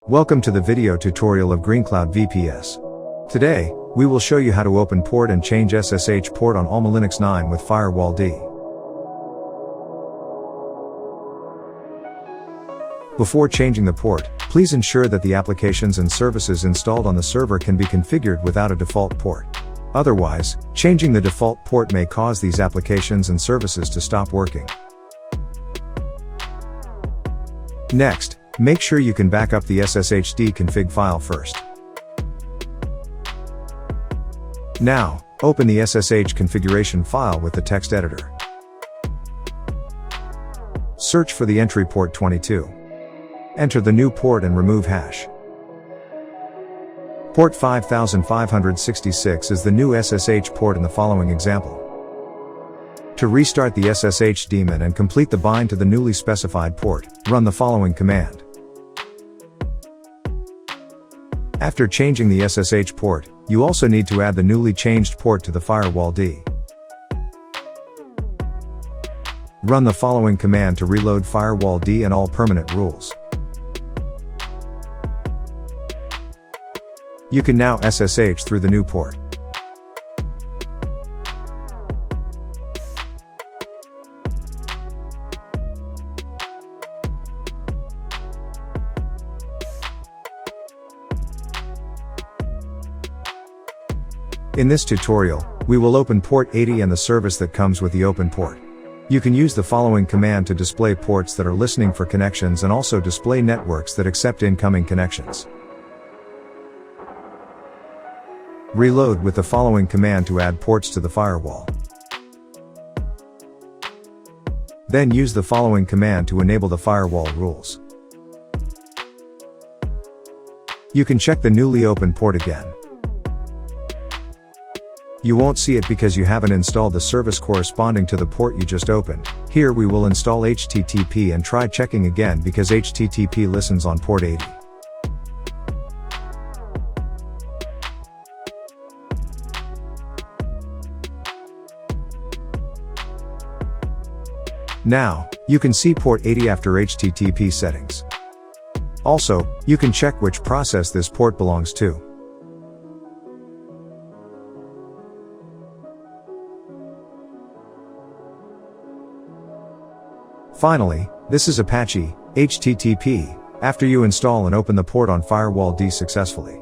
Welcome to the video tutorial of GreenCloud VPS. Today, we will show you how to open port and change SSH port on Almalinux 9 with Firewalld. Before changing the port, please ensure that the applications and services installed on the server can be configured without a default port. Otherwise, changing the default port may cause these applications and services to stop working. Next, make sure you can back up the SSHD config file first. Now, open the SSH configuration file with the text editor. Search for the entry port 22. Enter the new port and remove hash. Port 5566 is the new SSH port in the following example. To restart the SSH daemon and complete the bind to the newly specified port, run the following command. After changing the SSH port, you also need to add the newly changed port to the Firewalld. Run the following command to reload Firewalld and all permanent rules. You can now SSH through the new port. In this tutorial, we will open port 80 and the service that comes with the open port. You can use the following command to display ports that are listening for connections and also display networks that accept incoming connections. Reload with the following command to add ports to the firewall. Then use the following command to enable the firewall rules. You can check the newly opened port again. You won't see it because you haven't installed the service corresponding to the port you just opened. Here we will install HTTP and try checking again because HTTP listens on port 80. Now, you can see port 80 after HTTP settings. Also, you can check which process this port belongs to. Finally, this is Apache, HTTP, after you install and open the port on Firewalld successfully.